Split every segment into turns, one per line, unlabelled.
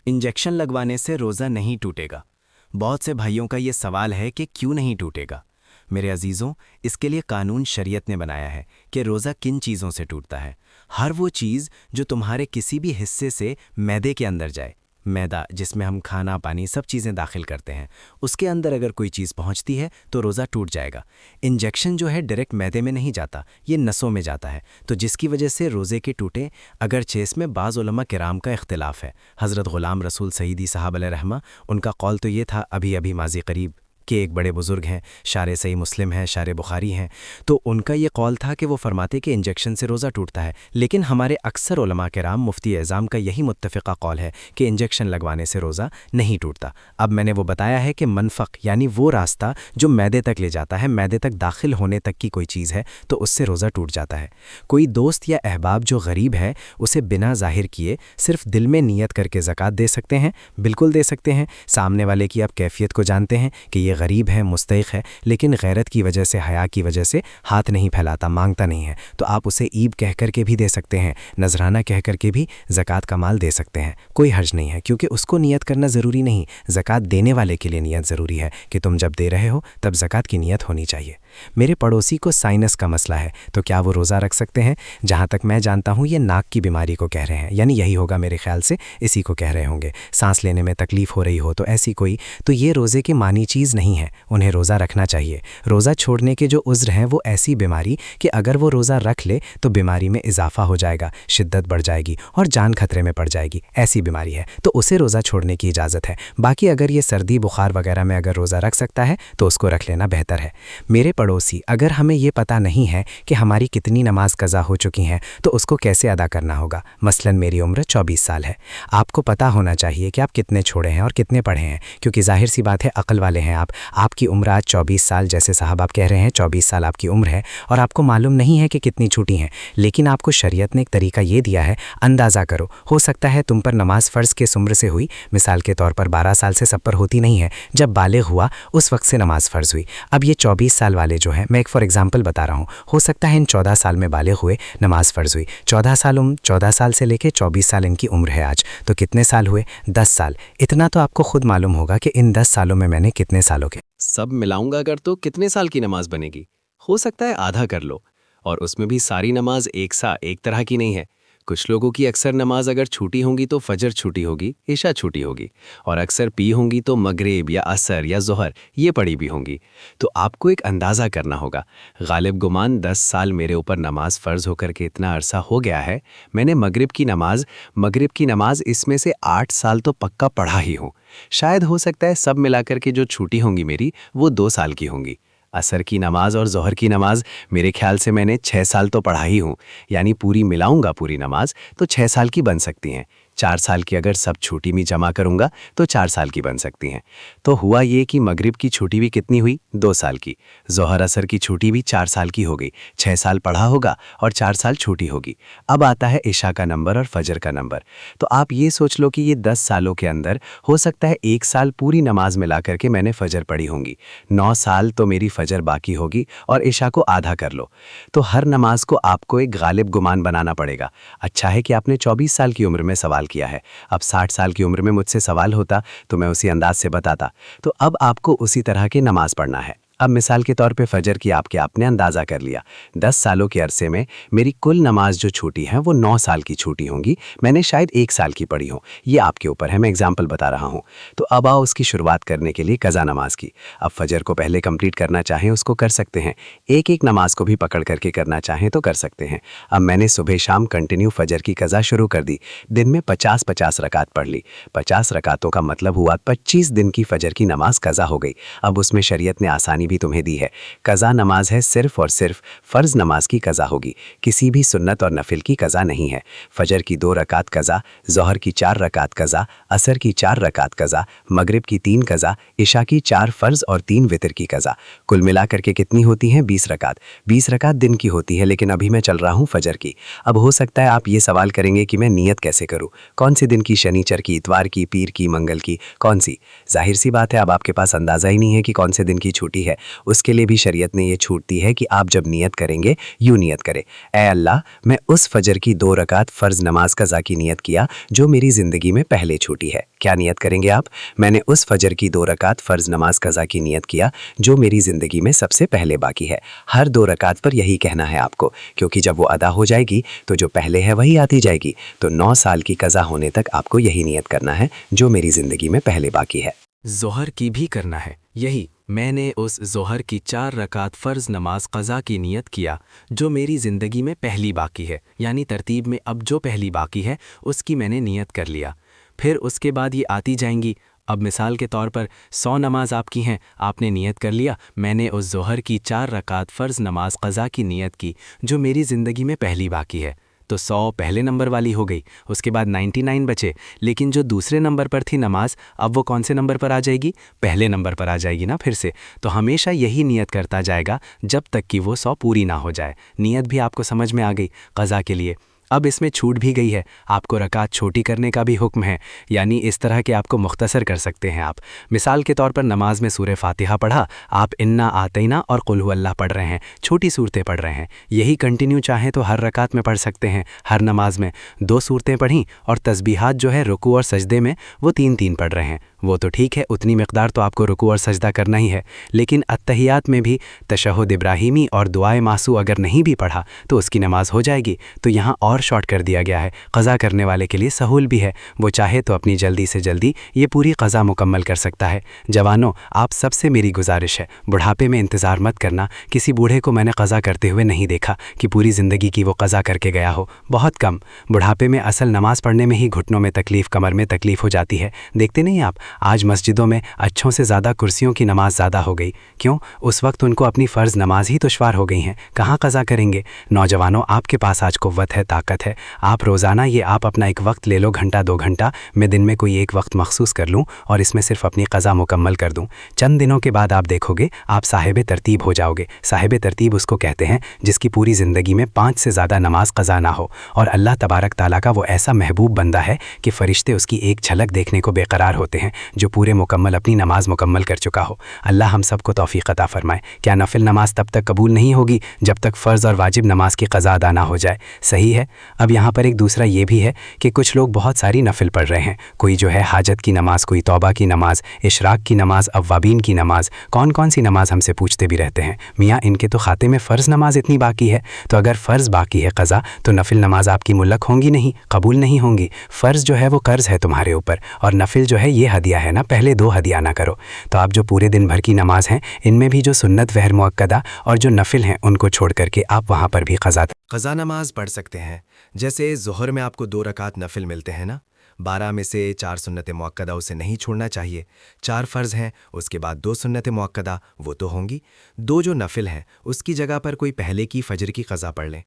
Injection लगवाने से रोज़ा नहीं टूटेगा। बहुत से भाइयों का ये सवाल है कि क्यों नहीं टूटेगा। मेरे अजीज़ों, इसके लिए कानून शरीयत ने बनाया है कि रोज़ा किन चीज़ों से टूटता है। हर वो चीज़ जो तुम्हारे किसी भी हिस्से से मैदे के अंदर जाए, मैदा जिसमें हम खाना पानी सब चीज़ें दाखिल करते हैं, उसके अंदर अगर कोई चीज़ पहुंचती है तो रोज़ा टूट जाएगा। इंजेक्शन जो है डायरेक्ट मैदे में नहीं जाता, ये नसों में जाता है, तो जिसकी वजह से रोज़े के टूटे। अगरचे इसमें बाज़ उलमा किराम का इख्तिलाफ है। हज़रत ग़ुलाम रसूल सईदी साहब अलैहिर्रहमा, उनका कौल तो ये था अभी अभी माजी करीब के एक बड़े बुज़ुर्ग हैं, शारे सही मुस्लिम हैं, शारे बुखारी हैं, तो उनका ये कौल था कि वो फरमाते कि इंजेक्शन से रोज़ा टूटता है। लेकिन हमारे अक्सर उलमा किराम मुफ्ती एज़ाम का यही मुत्तफ़िक़ा कौल है कि इंजेक्शन लगवाने से रोज़ा नहीं टूटता। अब मैंने वो बताया है कि मनफ़क़ यानी वो रास्ता जो मैदे तक ले जाता है, मैदे तक दाखिल होने तक की कोई चीज़ है तो उससे रोज़ा टूट जाता है। कोई दोस्त या अहबाब जो गरीब है, उसे बिना ज़ाहिर किए सिर्फ दिल में नीयत करके ज़कात दे सकते हैं, बिल्कुल दे सकते हैं। सामने वाले की आप कैफ़ियत को जानते हैं कि ये गरीब है, मुस्तहिक़ है, लेकिन गैरत की वजह से, हया की वजह से हाथ नहीं फैलाता, मांगता नहीं है, तो आप उसे ईब कह कर के भी दे सकते हैं, नजराना कह कर के भी ज़कात का माल दे सकते हैं। कोई हर्ज नहीं है, क्योंकि उसको नियत करना ज़रूरी नहीं, ज़कात देने वाले के लिए नियत ज़रूरी है कि तुम जब दे रहे हो तब ज़कात की नियत होनी चाहिए। मेरे पड़ोसी को साइनस का मसला है, तो क्या वो रोज़ा रख सकते हैं? जहाँ तक मैं जानता हूँ ये नाक की बीमारी को कह रहे हैं, यानी यही होगा मेरे ख्याल से, इसी को कह रहे होंगे। सांस लेने में तकलीफ़ हो रही हो तो ऐसी कोई, तो ये रोज़े की मानी चीज़ नहीं है, उन्हें रोज़ा रखना चाहिए। रोज़ा छोड़ने के जो उज़्र हैं वो ऐसी बीमारी कि अगर वो रोज़ा रख ले तो बीमारी में इजाफा हो जाएगा, शिद्दत बढ़ जाएगी और जान खतरे में पड़ जाएगी, ऐसी बीमारी है, तो उसे रोज़ा छोड़ने की इजाज़त है। बाकी अगर ये सर्दी बुखार वगैरह में अगर रोज़ा रख सकता है तो उसको रख लेना बेहतर है। मेरे पड़ोसी, अगर हमें ये पता नहीं है कि हमारी कितनी नमाज कज़ा हो चुकी हैं तो उसको कैसे अदा करना होगा। मसलन मेरी उम्र 24 साल है, आपको पता होना चाहिए कि आप कितने छोड़े हैं और कितने पढ़े हैं, क्योंकि जाहिर सी बात है अक़ल वाले हैं आप। आपकी उम्र आज 24 साल, जैसे साहब आप कह रहे हैं 24 साल आपकी उम्र है और आपको मालूम नहीं है कि कितनी छूटी हैं, लेकिन आपको शरीयत ने एक तरीका ये दिया है, अंदाज़ा करो, हो सकता है तुम पर नमाज फ़र्ज़ किस उम्र से हुई। मिसाल के तौर पर 12 साल से सब पर होती नहीं है, जब बालिग़ हुआ उस वक्त से नमाज फ़र्ज़ हुई। अब ये 24 साल वाले जो हैं, मैं एक फॉर एग्जांपल बता रहा हूँ, हो सकता है इन 14 साल में बालिग़ हुए, नमाज फ़र्ज़ हुई, 14 साल से लेके 24 साल इनकी उम्र है आज, तो कितने साल हुए? 10 साल। इतना तो आपको खुद मालूम होगा कि इन 10 सालों में मैंने कितने सालों के
सब मिलाऊंगा अगर तो कितने साल की नमाज बनेगी? हो सकता है आधा कर लो, और उसमें भी सारी नमाज एक तरह की नहीं है। कुछ लोगों की अक्सर नमाज अगर छूटी होंगी तो फजर छूटी होगी, इशा छूटी होगी, और अक्सर पी होंगी तो मगरिब या असर या ज़ोहर ये पड़ी भी होंगी। तो आपको एक अंदाज़ा करना होगा। गालिब गुमान 10 साल मेरे ऊपर नमाज फ़र्ज़ होकर के इतना अरसा हो गया है, मैंने मगरिब की नमाज इसमें से 8 साल तो पक्का पढ़ा ही हूँ। शायद हो सकता है सब मिलाकर के जो छूटी होंगी मेरी वो 2 साल की होंगी। असर की नमाज और ज़ोहर की नमाज मेरे ख्याल से मैंने 6 साल तो पढ़ा ही हूँ, यानी पूरी मिलाऊंगा पूरी नमाज तो 6 साल की बन सकती हैं। 4 साल की अगर सब छूटी में जमा करूंगा तो 4 साल की बन सकती हैं। तो हुआ ये कि मगरिब की छूटी भी कितनी हुई? 2 साल की। ज़ोहर असर की छूटी भी 4 साल की हो गई, 6 साल पढ़ा होगा और 4 साल छूटी होगी। अब आता है इशा का नंबर और फजर का नंबर। तो आप ये सोच लो कि ये 10 सालों के अंदर हो सकता है 1 साल पूरी नमाज मिला करके मैंने फजर पढ़ी होंगी, 9 साल तो मेरी फजर बाकी होगी, और इशा को आधा कर लो। तो हर नमाज को आपको एक गालिब गुमान बनाना पड़ेगा। अच्छा है कि आपने 24 साल की उम्र में सवाल किया है, अब 60 साल की उम्र में मुझसे सवाल होता तो मैं उसी अंदाज से बताता। तो अब आपको उसी तरह की नमाज पढ़ना है। अब मिसाल के तौर पे फजर की आपने अंदाज़ा कर लिया, 10 सालों के अरसे में मेरी कुल नमाज जो छूटी है वो 9 साल की छूटी होंगी, मैंने शायद 1 साल की पढ़ी हो, ये आपके ऊपर है, मैं एग्जाम्पल बता रहा हूँ। तो अब आओ उसकी शुरुआत करने के लिए कज़ा नमाज की। अब फजर को पहले कंप्लीट करना चाहें उसको कर सकते हैं, एक एक नमाज को भी पकड़ करके करना चाहें तो कर सकते हैं। अब मैंने सुबह शाम कंटिन्यू फजर की कज़ा शुरू कर दी, दिन में 50-50 रकात पढ़ ली। 50 रकातों का मतलब हुआ 25 दिन की फजर की नमाज कज़ा हो गई। अब उसमें शरीयत ने आसानी भी तुम्हें दी है, कज़ा नमाज है सिर्फ और सिर्फ फ़र्ज़ नमाज की कज़ा होगी, किसी भी सुन्नत और नफिल की कज़ा नहीं है। फजर की 2 रकात कज़ा, ज़ोहर की 4 रकात कज़ा, असर की 4 रकात कज़ा, मगरिब की 3 कज़ा, इशा की 4 फ़र्ज़ और 3 वितर की कज़ा। कुल मिला करके कितनी होती हैं? 20 रकात। 20 रकात दिन की होती है, लेकिन अभी मैं चल रहा हूँ फजर की। अब हो सकता है आप ये सवाल करेंगे कि मैं नियत कैसे करूँ, कौन से दिन की, शनिचर की, इतवार की, पीर की, मंगल की, कौन सी? जाहिर सी बात है अब आपके पास अंदाज़ा ही नहीं है कि कौन से दिन की छुट्टी है, उसके लिए भी शरीयत ने ये छूट दी है कि आप जब नियत करेंगे यूं नियत करें, ऐ अल्लाह, मैं उस फजर की 2 रकात फ़र्ज़ नमाज कज़ा की नियत किया जो मेरी ज़िंदगी में पहले छूटी है। क्या नियत करेंगे आप? मैंने उस फजर की 2 रकात फ़र्ज़ नमाज कज़ा की नियत किया जो मेरी ज़िंदगी में सबसे पहले बाकी है। हर 2 रकात पर यही कहना है आपको, क्योंकि जब वो अदा हो जाएगी तो जो पहले है वही आती जाएगी। तो 9 साल की कज़ा होने तक आपको यही नियत करना है जो मेरी ज़िंदगी में पहले बाकी है।
ज़ोहर की भी करना है यही, मैंने उस ज़ोहर की 4 रकात फ़र्ज़ नमाज क़ज़ा की नियत किया जो मेरी ज़िंदगी में पहली बाकी है, यानी तरतीब में अब जो पहली बाकी है उसकी मैंने नियत कर लिया। फिर उसके बाद ये आती जाएंगी। अब मिसाल के तौर पर 100 नमाज आपकी हैं, आपने नियत कर लिया, मैंने उस ज़ोहर की 4 रकात फ़र्ज़ नमाज क़ज़ा की नियत की जो मेरी ज़िंदगी में पहली बाकी है। तो 100 पहले नंबर वाली हो गई, उसके बाद 99 बचे, लेकिन जो दूसरे नंबर पर थी नमाज, अब वो कौन से नंबर पर आ जाएगी? पहले नंबर पर आ जाएगी ना फिर से। तो हमेशा यही नियत करता जाएगा जब तक कि वो 100 पूरी ना हो जाए। नियत भी आपको समझ में आ गई क़ज़ा के लिए। अब इसमें छूट भी गई है, आपको रकात छोटी करने का भी हुक्म है, यानी इस तरह के आपको मुख्तसर कर सकते हैं आप। मिसाल के तौर पर नमाज में सूरह फातिहा पढ़ा, आप इन्ना आतैना और कुल हु अल्लाह पढ़ रहे हैं, छोटी सूरतें पढ़ रहे हैं। यही कंटिन्यू चाहें तो हर रकात में पढ़ सकते हैं। हर नमाज में 2 सूरतें पढ़ीं और तस्बीहात जो है रुकू और सजदे में वो 3-3 पढ़ रहे हैं, वो तो ठीक है, उतनी मिक़दार तो आपको रुकू और सजदा करना ही है। लेकिन अत्तहियात में भी तशहुद इब्राहीमी और दुआए मासू अगर नहीं भी पढ़ा तो उसकी नमाज हो जाएगी। तो यहाँ और शॉर्ट कर दिया गया है, क़ज़ा करने वाले के लिए सहूल भी है, वो चाहे तो अपनी जल्दी से जल्दी ये पूरी क़ज़ा मुकम्मल कर सकता है। जवानों, आप सबसे मेरी गुजारिश है, बुढ़ापे में इंतज़ार मत करना। किसी बूढ़े को मैंने क़ज़ा करते हुए नहीं देखा कि पूरी ज़िंदगी की वो क़ज़ा करके गया हो, बहुत कम। बुढ़ापे में असल नमाज़ पढ़ने में ही घुटनों में तकलीफ़, कमर में तकलीफ़ हो जाती है। देखते नहीं आप, आज मस्जिदों में अच्छों से ज़्यादा कुर्सियों की नमाज ज़्यादा हो गई। क्यों? उस वक्त उनको अपनी फ़र्ज़ नमाज ही दुश्वार हो गई हैं, कहाँ क़ज़ा करेंगे? नौजवानों, आपके पास आज क़ुव्वत है, ताकत है, आप रोज़ाना ये आप अपना एक वक्त ले लो, घंटा 2 घंटा, मैं दिन में कोई एक वक्त मखसूस कर लूँ और इसमें सिर्फ अपनी क़ज़ा मुकम्मल कर दूँ। चंद दिनों के बाद आप देखोगे आप साहिब तरतीब हो जाओगे। साहिब तरतीब उसको कहते हैं जिसकी पूरी ज़िंदगी में 5 से ज़्यादा नमाज क़ज़ा ना हो, और अल्लाह तबारक ताला का वो ऐसा महबूब बंदा है कि फ़रिश्ते उसकी एक झलक देखने को बेकरार होते हैं जो पूरे मुकम्मल अपनी नमाज मुकम्मल कर चुका हो। अल्लाह हम सबको तौफ़ीक़ अता फ़रमाए। क्या नफिल नमाज तब तक कबूल नहीं होगी जब तक फ़र्ज़ और वाजिब नमाज की क़ज़ा अदा ना हो जाए? सही है। अब यहाँ पर एक दूसरा ये भी है कि कुछ लोग बहुत सारी नफिल पढ़ रहे हैं, कोई जो है हाजत की नमाज, कोई तौबा की नमाज, इशराक की नमाज, अव्वाबीन की नमाज, कौन कौन सी नमाज हमसे पूछते भी रहते हैं। मियाँ, इनके तो खाते में फ़र्ज़ नमाज इतनी बाकी है, तो अगर फ़र्ज़ बाकी है क़ज़ा, तो नफिल नमाज आपकी मुल्लक होंगी नहीं, कबूल नहीं होंगी। फ़र्ज़ जो है वो कर्ज़ है तुम्हारे ऊपर, और नफिल जो है ये हदिया है ना, पहले 2 हदिया ना करो। तो आप जो पूरे दिन भर की नमाज हैं, इनमें भी जो सुन्नत वहर मुअक्कदा और जो नफिल हैं उनको छोड़ करके आप वहाँ पर भी क़ज़ा नमाज पढ़ सकते हैं। जैसे ज़ोहर में आपको 2 रकात नफिल मिलते हैं ना, 12 में से 4 सुन्नत मुअक्कदा उसे नहीं छोड़ना चाहिए। 4 फ़र्ज़ हैं, उसके बाद 2 सुन्नत मुअक्कदा, वो तो होंगी। 2 जो नफिल हैं उसकी जगह पर कोई पहले की फ़जर की क़ज़ा पढ़ लें।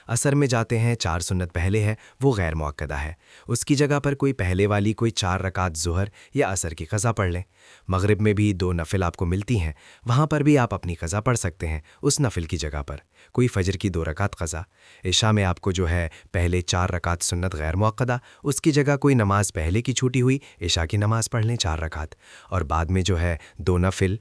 असर में जाते हैं, 4 सुन्नत पहले है, वो गैर मुअक्कदा है, उसकी जगह पर कोई पहले वाली कोई 4 रकात ज़ोहर या असर की क़ज़ा पढ़ लें। मगरिब में भी 2 नफिल आपको मिलती हैं, वहाँ पर भी आप अपनी क़ज़ा पढ़ सकते हैं, उस नफिल की जगह पर कोई फ़जर की 2 रकात क़ज़ा। इशा में आपको जो है पहले 4 रकात सुन्नत गैर मुअक्कदा, उसकी जगह कोई नमाज पहले की छूटी हुई इशा की नमाज पढ़ लें 4 रकात, और बाद में जो है 2 नफिल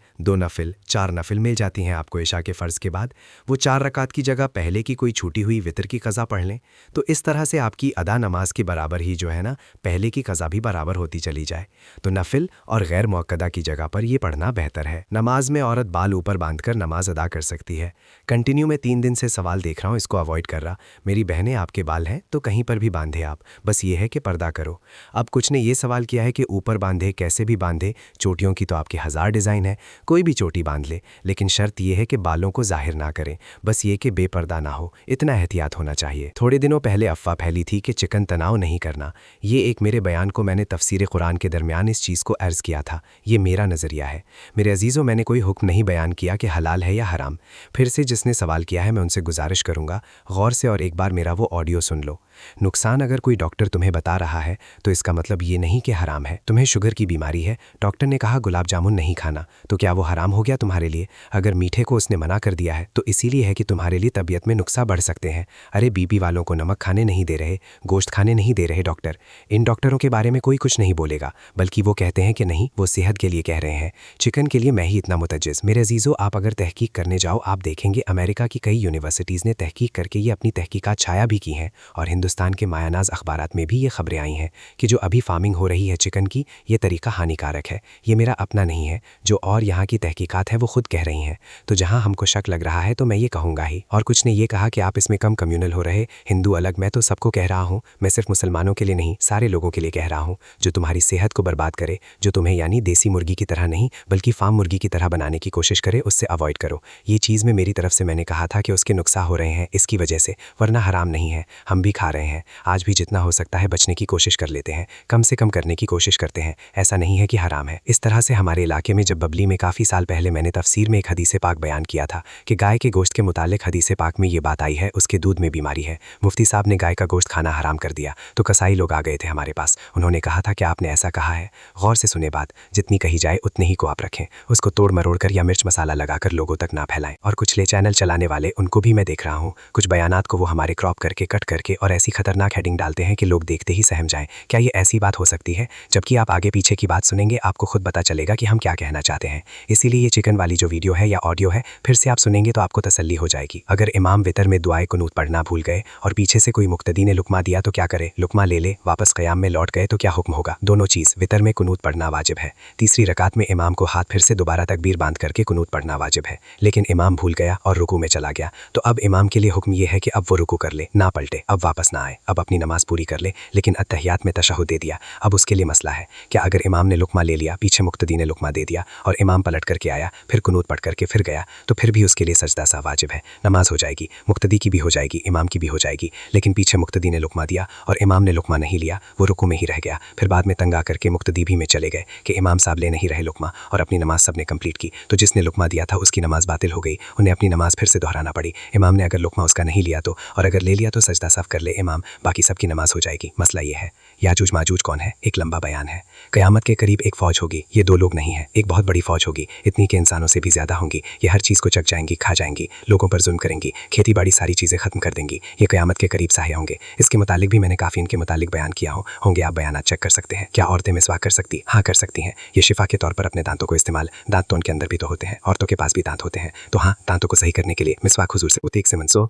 4 नफिल मिल जाती हैं आपको इशा के फ़र्ज़ के बाद। वो 4 रकात की जगह पहले की कोई छूटी हुई वितर की क़ज़ा पढ़ लें। तो इस तरह से आपकी अदा नमाज के बराबर ही जो है ना, पहले की क़ज़ा भी बराबर होती चली जाए। तो नफिल और गैर मुअक्कदा की जगह पर ये पढ़ना बेहतर है। नमाज में औरत बाल ऊपर बांधकर नमाज अदा कर सकती है। कंटिन्यू में 3 दिन से सवाल देख रहा हूँ, इसको अवॉइड कर रहा। मेरी बहनें, आपके बाल हैं तो कहीं पर भी बांधे आप, बस ये है कि पर्दा करो। अब कुछ ने ये सवाल किया है कि ऊपर बांधे, कैसे भी बांधे, चोटियों की तो आपकी 1000 डिज़ाइन है, कोई भी चोटी बांध ले, लेकिन शर्त यह है कि बालों को जाहिर ना करें, बस ये कि बेपर्दा ना हो, इतना एहतियात होना चाहिए। थोड़े दिनों पहले अफवाह फैली थी कि चिकन तनाव नहीं करना। ये एक मेरे बयान को मैंने तफसीर कुरान के दरमियान इस चीज़ को अर्ज़ किया था, ये मेरा नज़रिया है। मेरे अजीज़ों, मैंने कोई हुक्म नहीं बयान किया कि हलाल है या हराम। फिर से जिसने सवाल किया है मैं उनसे गुजारिश करूँगा, गौर से और एक बार मेरा वो ऑडियो सुन लो।
नुकसान अगर कोई डॉक्टर तुम्हें बता रहा है तो इसका मतलब ये नहीं कि हराम है। तुम्हें शुगर की बीमारी है, डॉक्टर ने कहा गुलाब जामुन नहीं खाना, तो क्या वो हराम हो गया तुम्हारे लिए? अगर मीठे को उसने मना कर दिया है तो इसीलिए है कि तुम्हारे लिए तबीयत में नुकसान बढ़ सकते हैं। अरे बीपी वालों को नमक खाने नहीं दे रहे, गोश्त खाने नहीं दे रहे डॉक्टर। इन डॉक्टरों के बारे में कोई कुछ नहीं बोलेगा, बल्कि वो कहते हैं कि नहीं, वो सेहत के लिए कह रहे हैं। चिकन के लिए मैं ही इतना मुतज्जिज़। मेरे अजीज़ों, आप अगर तहकीक करने जाओ, आप देखेंगे अमेरिका की कई यूनिवर्सिटीज़ ने तहकीक करके ये अपनी तहकीकात छाया भी की हैं, और हिंदुस्तान के मायानाज अखबारात में भी ये खबरें आई हैं कि जो अभी फार्मिंग हो रही है चिकन की, ये तरीका हानिकारक है। ये मेरा अपना नहीं है, जो और यहाँ की तहकीकात है वो खुद कह रही हैं। तो जहाँ हमको शक लग रहा है तो मैं ये कहूँगा ही। और कुछ ने ये कहा कि आप इसमें कम कम्युनल हो रहे, हिंदू अलग। मैं तो सबको कह रहा हूँ, मैं सिर्फ मुसलमानों के लिए नहीं, सारे लोगों के लिए कह रहा हूँ जो तुम्हारी सेहत को बर्बाद करे, जो तुम्हें यानी देसी मुर्गी की तरह नहीं बल्कि फार्म मुर्गी की तरह बनाने की कोशिश करे, उससे अवॉइड करो। ये चीज़ में मेरी तरफ से मैंने कहा था कि उसके नुकसान हो रहे हैं इसकी वजह से, वरना हराम नहीं है। हम भी खा रहे हैं, आज भी जितना हो सकता है बचने की कोशिश कर लेते हैं, कम से कम करने की कोशिश करते हैं। ऐसा नहीं है कि हराम है। इस तरह से हमारे इलाके में जब बबली में काफ़ी साल पहले मैंने तफसीर में एक हदीस पाक बयान किया था कि गाय के गोश्त के मुतालिक हदीस पाक में ये बात आई है, उसके दूध में बीमारी है। मुफ्ती साहब ने गाय का गोश्त खाना हराम कर दिया तो कसाई लोग आ गए थे हमारे पास। उन्होंने कहा था कि आपने ऐसा कहा है, गौर से सुने बात, जितनी कही जाए उतने ही को आप रखें, उसको तोड़ मरोड़ कर या मिर्च मसाला लगाकर लोगों तक ना फैलाएं। और कुछ ले चैनल चलाने वाले, उनको भी मैं देख रहा हूँ, कुछ बयानात को वो हमारे क्रॉप करके, कट करके और ऐसी खतरनाक हेडिंग डालते हैं कि लोग देखते ही सहम जाएं। क्या ये ऐसी बात हो सकती है? जबकि आप आगे पीछे की बात सुनेंगे आपको खुद पता चलेगा कि हम क्या कहना चाहते हैं। इसीलिए ये चिकन वाली जो वीडियो है या ऑडियो है, फिर से आप सुनेंगे तो आपको तसल्ली हो जाएगी। अगर इमाम वितर में दुआए कुनूत पढ़ना भूल गए और पीछे से कोई मुक्तदी ने लुकमा दिया तो क्या करे? लुकमा ले ले, वापस क़याम में लौट गए तो क्या हुक्म होगा? दोनों चीज़, वितर में कुनूत पढ़ना वाजिब है, तीसरी रकात में इमाम को हाथ फिर से दोबारा तकबीर बांध करके कुनूत पढ़ना वाजिब है। लेकिन इमाम भूल गया और रुकू में चला गया, तो अब इमाम के लिए हुक्म यह है कि अब वो रुकू कर ले, ना पलटे, अब वापस ना आए, अब अपनी नमाज पूरी कर ले। लेकिन अत्तहियात में तशहुद दे दिया, अब उसके लिए मसला है। क्या अगर इमाम ने लुकमा ले लिया, पीछे मुक्तदी ने लुकमा दे दिया और इमाम पलट करके आया, फिर कुनूत पढ़ करके फिर गया, तो फिर भी उसके लिए सजदा सा वाजिब है। नमाज हो जाएगी, मुक्तदी की भी हो जाएगी, इमाम की भी हो जाएगी। लेकिन पीछे मुक्तदी ने लुकमा दिया और इमाम ने लुकमा नहीं लिया, वो रुकू में ही रह गया। फिर बाद में तंग आकर के मुक्तदी भी में चले गए कि इमाम साहब ले नहीं रहे लुकमा, और अपनी नमाज सबने कंप्लीट की। तो जिसने लुकमा दिया था उसकी नमाज बातिल हो गई, उन्हें अपनी नमाज फिर से दोहराना पड़ी। इमाम ने अगर लुकमा उसका नहीं लिया तो, और अगर ले लिया तो सजदा साफ कर ले इमाम, बाकी सबकी नमाज हो जाएगी। मसला ये है, याजूज माजूज कौन है? एक लंबा बयान है। क़यामत के करीब एक फ़ौज होगी, ये दो लोग नहीं है, एक बहुत बड़ी फ़ौज होगी, इतनी के इंसानों से भी ज़्यादा होंगी। ये हर चीज़ को चख जाएंगी, खा जाएंगी, लोगों पर जुल्म करेंगी, खेती बाड़ी सारी चीज़ें ख़त्म कर देंगी। ये क़यामत के करीब साहे होंगे। इसके मुतालिक भी मैंने काफ़ी इनके मुतालिक बयान किया होंगे, आप बयानात चेक कर सकते हैं। क्या औरतें मिसवाक कर सकती? हाँ कर सकती हैं। ये शिफा के तौर पर अपने दांतों को इस्तेमाल, दांत तो उनके अंदर भी तो होते हैं, औरतों के पास भी दांत होते हैं, तो हाँ, दांतों को सही करने के लिए मिसवाक हुजूर से उतीक से मंसो